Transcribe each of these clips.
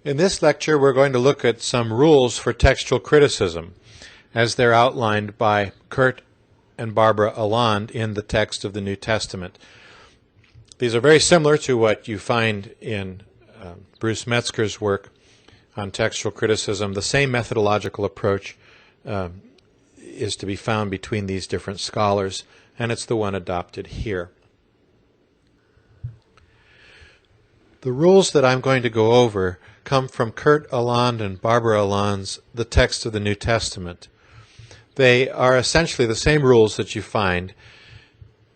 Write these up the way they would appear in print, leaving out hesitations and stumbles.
In this lecture, we're going to look at some rules for textual criticism as they're outlined by Kurt and Barbara Alland in the text of the New Testament. These are very similar to what you find in Bruce Metzger's work on textual criticism. The same methodological approach is to be found between these different scholars, and it's the one adopted here. The rules that I'm going to go over come from Kurt Alland and Barbara Alland's The Text of the New Testament. They are essentially the same rules that you find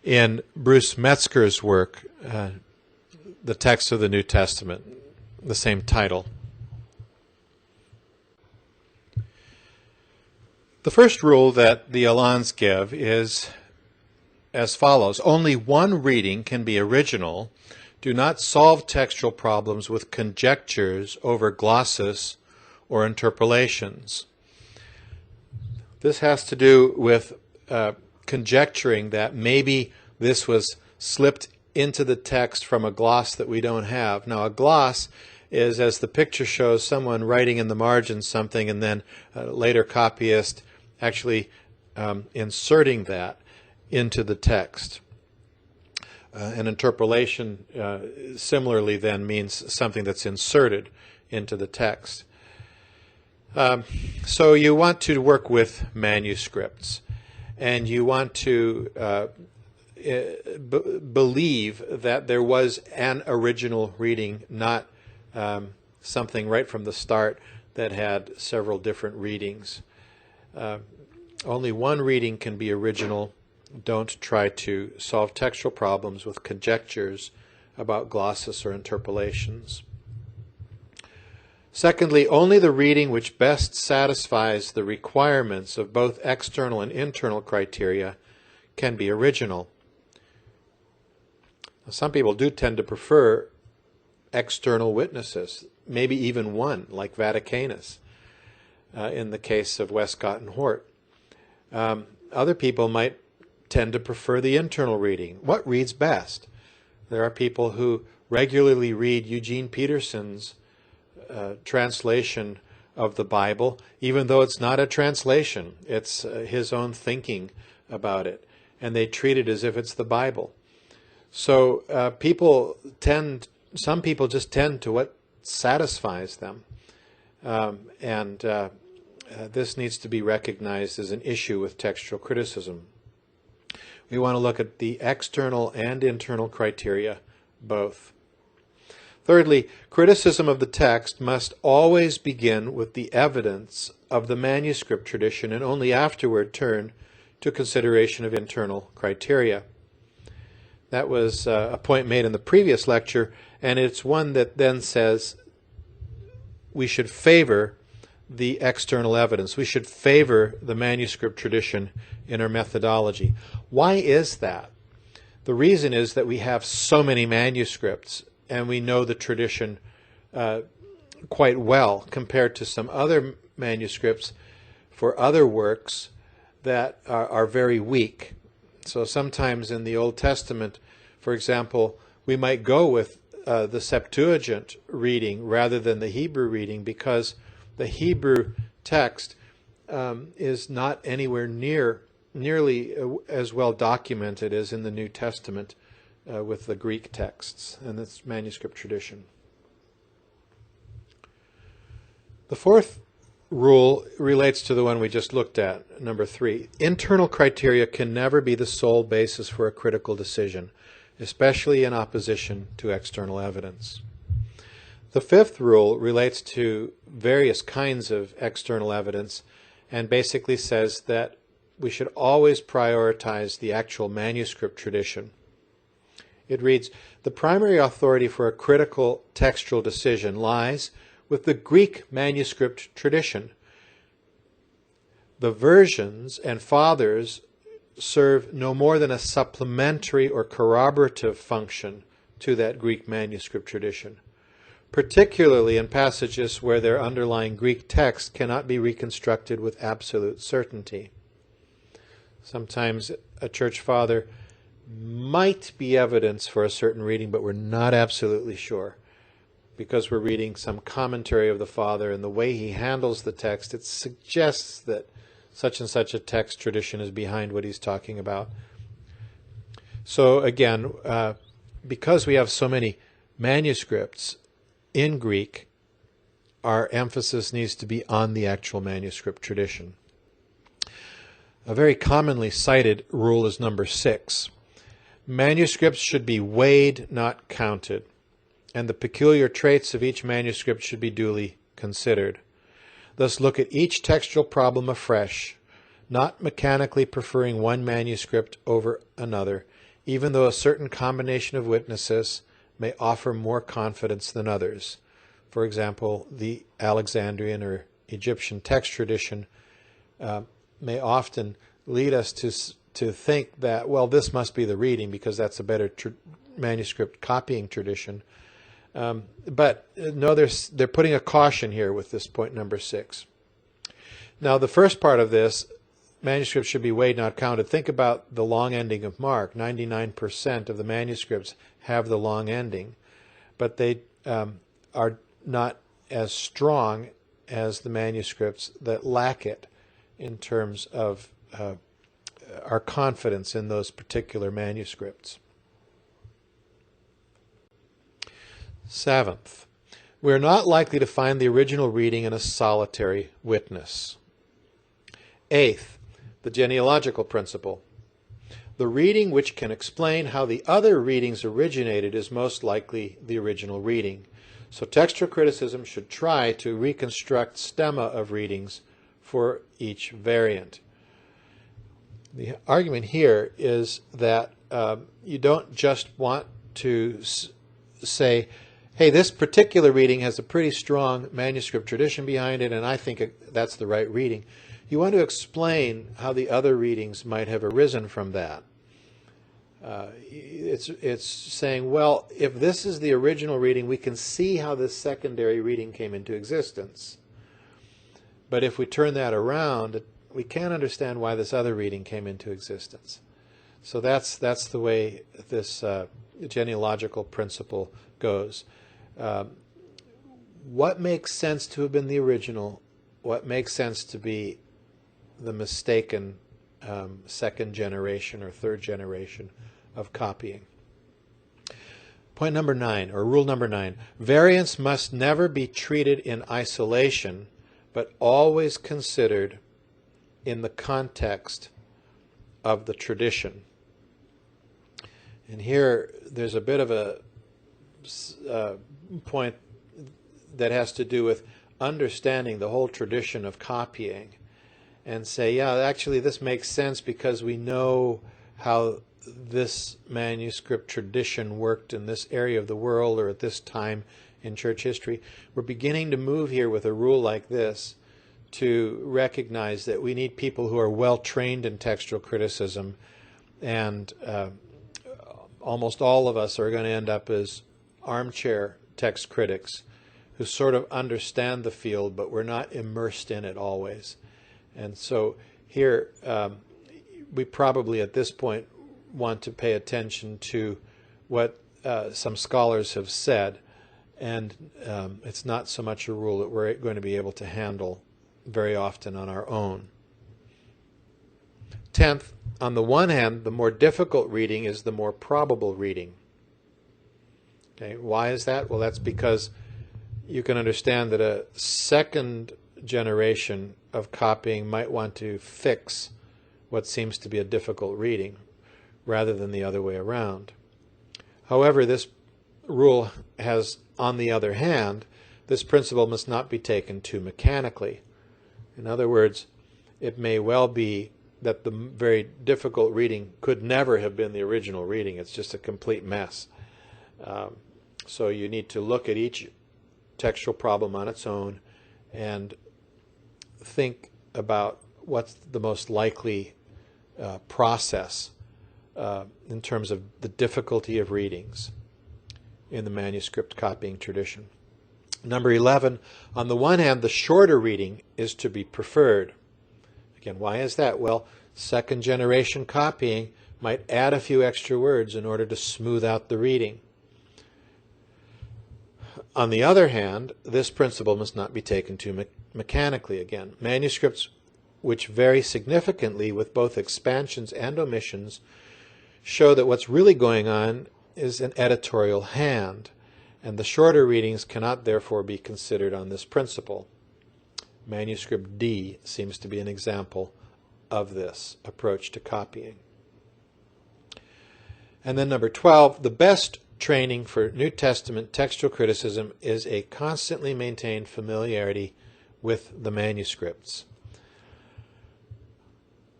in Bruce Metzger's work, The Text of the New Testament, the same title. The first rule that the Allands give is as follows: only one reading can be original. Do not solve textual problems with conjectures over glosses or interpolations. This has to do with conjecturing that maybe this was slipped into the text from a gloss that we don't have. Now, a gloss is, as the picture shows, someone writing in the margins something and then a later copyist actually inserting that into the text. An interpolation similarly then means something that's inserted into the text. So you want to work with manuscripts, and you want to believe that there was an original reading, not something right from the start that had several different readings. Only one reading can be original. Don't try to solve textual problems with conjectures about glosses or interpolations. Secondly, only the reading which best satisfies the requirements of both external and internal criteria can be original. Now, some people do tend to prefer external witnesses, maybe even one, like Vaticanus, in the case of Westcott and Hort. Other people might tend to prefer the internal reading. What reads best? There are people who regularly read Eugene Peterson's translation of the Bible, even though it's not a translation. It's his own thinking about it, and they treat it as if it's the Bible. So some people just tend to what satisfies them, and this needs to be recognized as an issue with textual criticism. We want to look at the external and internal criteria, both. Thirdly, criticism of the text must always begin with the evidence of the manuscript tradition and only afterward turn to consideration of internal criteria. That was a point made in the previous lecture, and it's one that then says we should favor the external evidence. We should favor the manuscript tradition in our methodology. Why is that? The reason is that we have so many manuscripts and we know the tradition quite well compared to some other manuscripts for other works that are very weak. So sometimes in the Old Testament, for example, we might go with the Septuagint reading rather than the Hebrew reading because the Hebrew text is not anywhere nearly as well documented as in the New Testament with the Greek texts and its manuscript tradition. The fourth rule relates to the one we just looked at, number 3. Internal criteria can never be the sole basis for a critical decision, especially in opposition to external evidence. The fifth rule relates to various kinds of external evidence and basically says that we should always prioritize the actual manuscript tradition. It reads, the primary authority for a critical textual decision lies with the Greek manuscript tradition. The versions and fathers serve no more than a supplementary or corroborative function to that Greek manuscript tradition, particularly in passages where their underlying Greek text cannot be reconstructed with absolute certainty. Sometimes a church father might be evidence for a certain reading, but we're not absolutely sure. because we're reading some commentary of the Father, and the way he handles the text, it suggests that such and such a text tradition is behind what he's talking about. So again, because we have so many manuscripts in Greek, our emphasis needs to be on the actual manuscript tradition. A very commonly cited rule is number 6. Manuscripts should be weighed, not counted, and the peculiar traits of each manuscript should be duly considered. Thus look at each textual problem afresh, not mechanically preferring one manuscript over another, even though a certain combination of witnesses may offer more confidence than others. For example, the Alexandrian or Egyptian text tradition may often lead us to think that, well, this must be the reading because that's a better manuscript copying tradition. But no, they're putting a caution here with this point number 6. Now, the first part of this, manuscripts should be weighed, not counted. Think about the long ending of Mark. 99% of the manuscripts have the long ending, but they are not as strong as the manuscripts that lack it in terms of our confidence in those particular manuscripts. 7th, we are not likely to find the original reading in a solitary witness. 8th, the genealogical principle. The reading which can explain how the other readings originated is most likely the original reading. So textual criticism should try to reconstruct stemma of readings for each variant. The argument here is that you don't just want to say, hey, this particular reading has a pretty strong manuscript tradition behind it, and I think that's the right reading. You want to explain how the other readings might have arisen from that. It's saying, well, if this is the original reading, we can see how this secondary reading came into existence. But if we turn that around, we can't understand why this other reading came into existence. So that's the way this genealogical principle goes. What makes sense to have been the original? What makes sense to be the mistaken second generation or third generation of copying? Point number 9, or rule number 9, variants must never be treated in isolation, but always considered in the context of the tradition. And here there's a bit of a point that has to do with understanding the whole tradition of copying and say, yeah, actually this makes sense because we know how this manuscript tradition worked in this area of the world or at this time in church history. We're beginning to move here with a rule like this to recognize that we need people who are well trained in textual criticism, and almost all of us are going to end up as armchair text critics who sort of understand the field, but we're not immersed in it always. And so here we probably at this point want to pay attention to what some scholars have said, and it's not so much a rule that we're going to be able to handle very often on our own. 10th, on the one hand, the more difficult reading is the more probable reading. Okay, why is that? Well, that's because you can understand that a second generation of copying might want to fix what seems to be a difficult reading rather than the other way around. However, this rule has, on the other hand, this principle must not be taken too mechanically. In other words, it may well be that the very difficult reading could never have been the original reading. It's just a complete mess. So you need to look at each textual problem on its own and think about what's the most likely process in terms of the difficulty of readings in the manuscript copying tradition. Number 11, on the one hand, the shorter reading is to be preferred. Again, why is that? Well, second generation copying might add a few extra words in order to smooth out the reading. On the other hand, this principle must not be taken too mechanically again. Manuscripts which vary significantly with both expansions and omissions show that what's really going on is an editorial hand, and the shorter readings cannot therefore be considered on this principle. Manuscript D seems to be an example of this approach to copying. And then number 12, the best training for New Testament textual criticism is a constantly maintained familiarity with the manuscripts.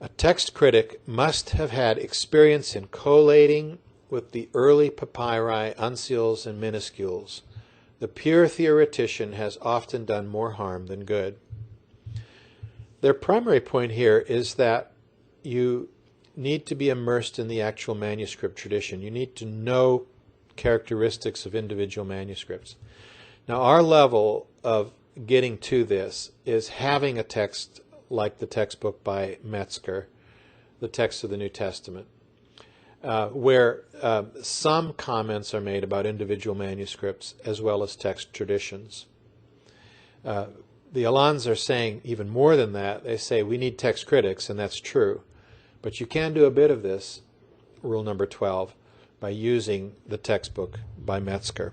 A text critic must have had experience in collating with the early papyri, uncials, and minuscules. The pure theoretician has often done more harm than good. Their primary point here is that you need to be immersed in the actual manuscript tradition. You need to know characteristics of individual manuscripts. Now, our level of getting to this is having a text like the textbook by Metzger, the text of the New Testament, where some comments are made about individual manuscripts as well as text traditions. The Alans are saying even more than that. They say we need text critics, and that's true. But you can do a bit of this, rule number 12, by using the textbook by Metzger.